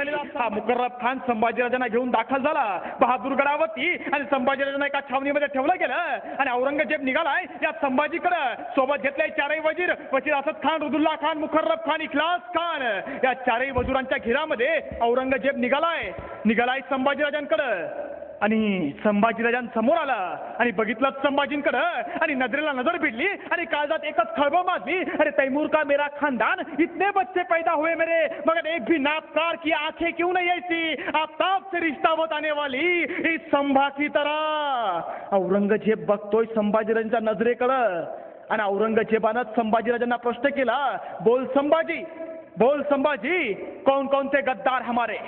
झालेला हा मुकर्रब खान संभाजीराजांना घेऊन दाखल झाला बहादूरगडावरती आणि संभाजीराजांना एका छावणीमध्ये ठेवलं गेलं आणि औरंगजेब निघालाय या संभाजीकडे सोबत घेतले चारही वजीर असद खान, रुदुल्ला खान, मुकर्रब खान, इखलास खान या चारही वजुरांच्या घेरामध्ये औरंगजेब निघालाय संभाजीराजांकडे आणि संभाजीराजांसमोर आला आणि बघितलं संभाजींकडे आणि नजरेला नजर भिडली आणि काळजात एकच खळबळ माजली, अरे तैमूर का मेरा खानदान, इतने बच्चे पैदा हुए मेरे मगर एक भी नापकार की आंखें क्यों नहीं ऐसी, आफ्ताब से रिश्ता होत आने वाली इस संभा की तरह। औरंगजेब बघतोय संभाजीराजांच्या नजरेकडे आणि औरंगजेबानं संभाजीराजांना प्रश्न केला, बोल संभाजी कौन कौन से गद्दार हमारे,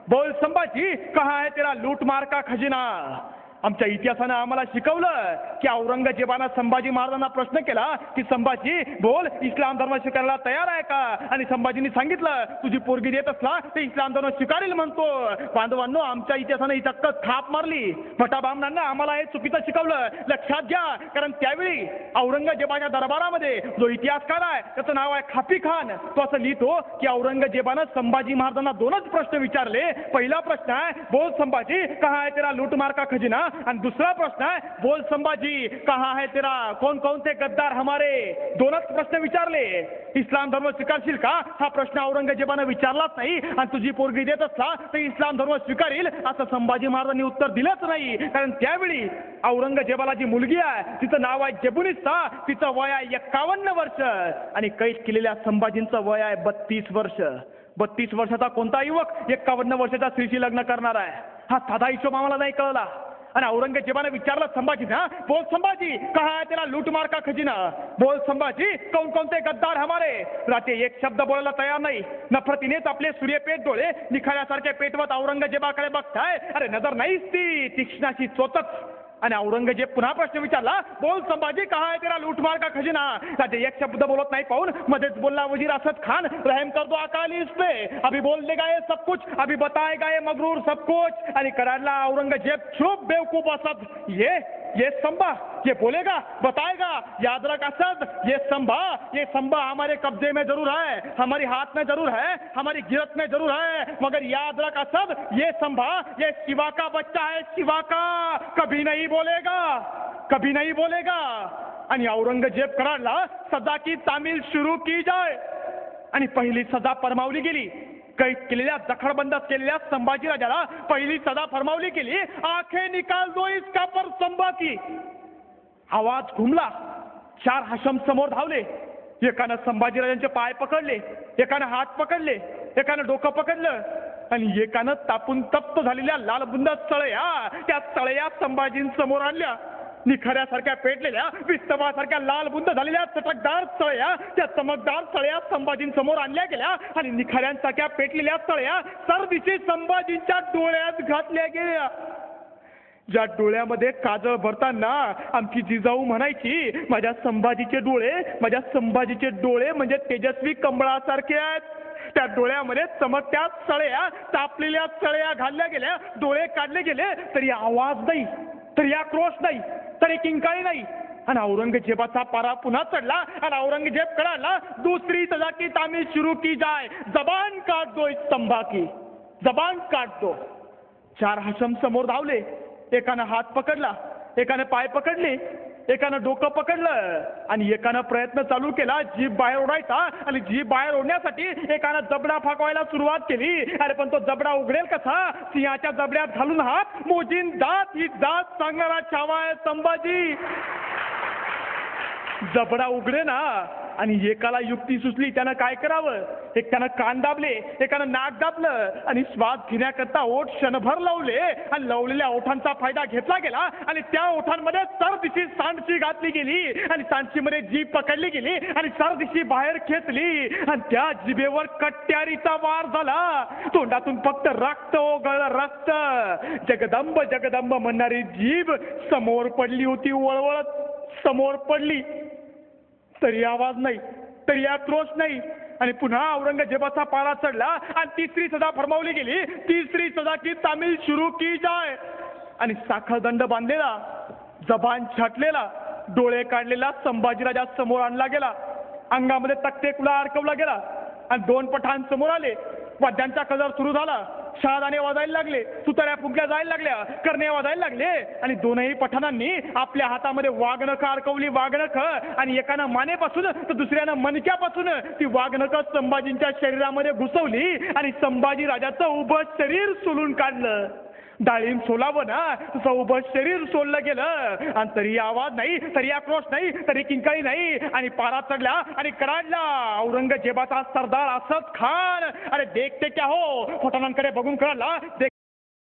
बोल संभाजी कहाँ है तेरा लूटमार का खजिना। आमच्या इतिहासानं आम्हाला शिकवलं की औरंगजेबानं संभाजी महाराजांना प्रश्न केला की संभाजी बोल इस्लाम धर्म स्वीकारायला तयार आहे का, आणि संभाजींनी सांगितलं तुझी पोरगी देत असला ते इस्लाम धर्म स्वीकारेल म्हणतो। बांधवांनो, आमच्या इतिहासानं ही चक्क थाप मारली, भटाबामणांना आम्हाला हे चुकीचं शिकवलं, लक्षात घ्या। कारण त्यावेळी औरंगजेबाच्या दरबारामध्ये जो इतिहासकार आहे त्याचं नाव आहे खापी खान, तो असं लिहितो की औरंगजेबानं संभाजी महाराजांना दोनच प्रश्न विचारले। पहिला प्रश्न आहे बोल संभाजी कहाँ है तेरा लूटमार का खजिना, आणि दुसरा प्रश्न आहे बोल संभाजी कहाँ है तेरा कौन कौन से गद्दार हमारे। दोनच प्रश्न विचारले। इस्लाम धर्म स्वीकारशील का हा प्रश्न औरंगजेबानं विचारलाच नाही, आणि तुझी पोरगी देत असला तर इस्लाम धर्म स्वीकारील असं संभाजी महाराजांनी उत्तर दिलंच नाही। कारण त्यावेळी औरंगजेबाला जी मुलगी आहे तिचं नाव आहे जेबुनिस्ता, तिचं वय आहे 51 वर्ष आणि कैद केलेल्या संभाजींचं वय आहे 32 वर्ष। 32 वर्षाचा कोणता युवक 51 वर्षाच्या स्त्रीशी लग्न करणार आहे, हा साधा हिशोब आम्हाला नाही कळला। आणि औरंगजेबाने विचारलं संभाजीना, बोल संभाजी कहाँ है तेरा लूटमार का खजिना, बोल संभाजी कौन कौन से गद्दार हमारे। राते एक शब्द बोलायला तयार नाही, नफरतीनेच आपले सूर्यपेट डोळे निखाऱ्यासारखे पेटवत औरंगजेबाकडे बघताय, अरे नजर नाहीच ती तीक्ष्णाची चोचच। आणि औरंगजेब पुन्हा प्रश्न विचारला, बोल संभाजी कहाँ है तेरा लूटमार का खजिना। राजे एक शब्द बोलत नाही पाहून मध्येच बोलला वजीर असद खान, रहम कर दो अकाली इस पे, अभी बोल देगा ये सब कुछ, अभी बताएगा ये मगरूर सब कुछ। आणि कराडला औरंगजेब चुप बेवकूफ असद, ये संभा ये बोलेगा बताएगा, याद रख असद ये संभा हमारे कब्जे में जरूर है, हमारी हाथ में जरूर है, हमारी गिरफ्त में जरूर है, मगर याद रख असद ये संभा ये शिवा का बच्चा है, शिवा का, कभी नहीं बोलेगा। आणि औरंगजेब कराडला सजा की तामील सुरू की जाय आणि पहिली सजा फरमावली गेली। कैद केलेल्या जखडबंद केलेल्या संभाजीराजाला पहिली सजा फरमावली गेली, आंखें निकाल दो इसका पर संभा की। आवाज घुमला, 4 हशम समोर धावले, एकानं संभाजीराजांचे पाय पकडले, एकानं हात पकडले, एकानं डोकं पकडलं आणि एकानं तापून तप्त झालेल्या लालबुंद चळया त्या चळया संभाजींसमोर आणल्या। निखाऱ्यासारख्या पेटलेल्या विस्तवासारख्या लालबुंद झालेल्या चटकदार चळया त्या चमकदार चळया संभाजींसमोर आणल्या गेल्या आणि निखाऱ्यांसारख्या पेटलेल्या चळया सरदिशी संभाजींच्या डोळ्यात घातल्या गेल्या। ज्या डोळ्यामध्ये काजळ भरताना आमची जिजाऊ म्हणायची, माझ्या संभाजीचे डोळे म्हणजे तेजस्वी कमळासारखे आहेत। त्या डोळ्यामध्ये चमकत्या चळया, तापलेल्या चळया घालल्या गेल्या, डोळे काढले गेले, तरी आवाज नाही, तरी आक्रोश नाही, तरी किंकाळी नाही। आणि औरंगजेबाचा पारा पुन्हा चढला आणि औरंगजेब कळाला, दुसरी सजा की तामील सुरू की जाय, जबान काट दो इस संभा की, जबान काट दो। 4 हशम समोर धावले, एकानं हात पकडला, एकानं पाय पकडले, एकानं डोकं पकडलं आणि एकानं प्रयत्न चालू केला जीभ बाहेर ओढायचा, आणि जीभ बाहेर ओढण्यासाठी एकानं जबडा फाकवायला सुरुवात केली। अरे पण तो जबडा उघडेल कसा, सिंहाच्या जबड्यात घालून हात मोजीन दात, ही दात सांगणारा छावा आहे संभाजी। जबडा उघडे ना, आणि एकाला युक्ती सुचली, त्यानं काय करावं, एकानं कान दाबले, एकानं नाक दाबलं आणि श्वास घेण्याकरता ओठ क्षणभर लावले आणि लावलेल्या ओठांचा फायदा घेतला गेला आणि त्या ओठांमध्ये सरदिशी सांडशी घातली गेली आणि सांडशीमध्ये जीभ पकडली गेली आणि सरदिशी बाहेर खेचली आणि त्या जिभेवर कट्यारीचा वार झाला। तोंडातून फक्त रक्त ओघळलं, रक्त। जगदंब जगदंब म्हणणारी जीभ समोर पडली होती, वळवळत समोर पडली, तरी आवाज नाही, तरी आक्रोश नाही। आणि पुन्हा औरंगजेबाचा पारा चढला आणि तिसरी सजा फरमावली गेली, तिसरी सजा की तामील सुरू की जाय। आणि साखळदंड बांधलेला, जबान छाटलेला, डोळे काढलेला संभाजीराजा समोर आणला गेला, अंगामध्ये तक्ते कुला अडकवला गेला आणि 2 पठाण समोर आले। वाद्यांचा कजर सुरू झाला. शहादाने वाजायला लागले, तुताऱ्या फुंकल्या जायला लागल्या, करणे वाजायला लागले आणि दोनही पठाणांनी आपल्या हातामध्ये वाघनखं अडकवली. वाघनखं आणि एकानं मानेपासून तर दुसऱ्यानं मणक्यापासून ती वाघनखं संभाजींच्या शरीरामध्ये घुसवली आणि संभाजी राजाचं उभं शरीर सोलून काढलं. डाळिंब सोलावं ना तसं उभं शरीर सोललं गेलं आणि तरी आवाज नाही, तरी आक्रोश नाही, तरी किंकाळी नाही आणि पारा चढला आणि कडाडला औरंगजेबाचा सरदार असद खान. अरे देखते क्या हो, पठाणांकडे बघून कळला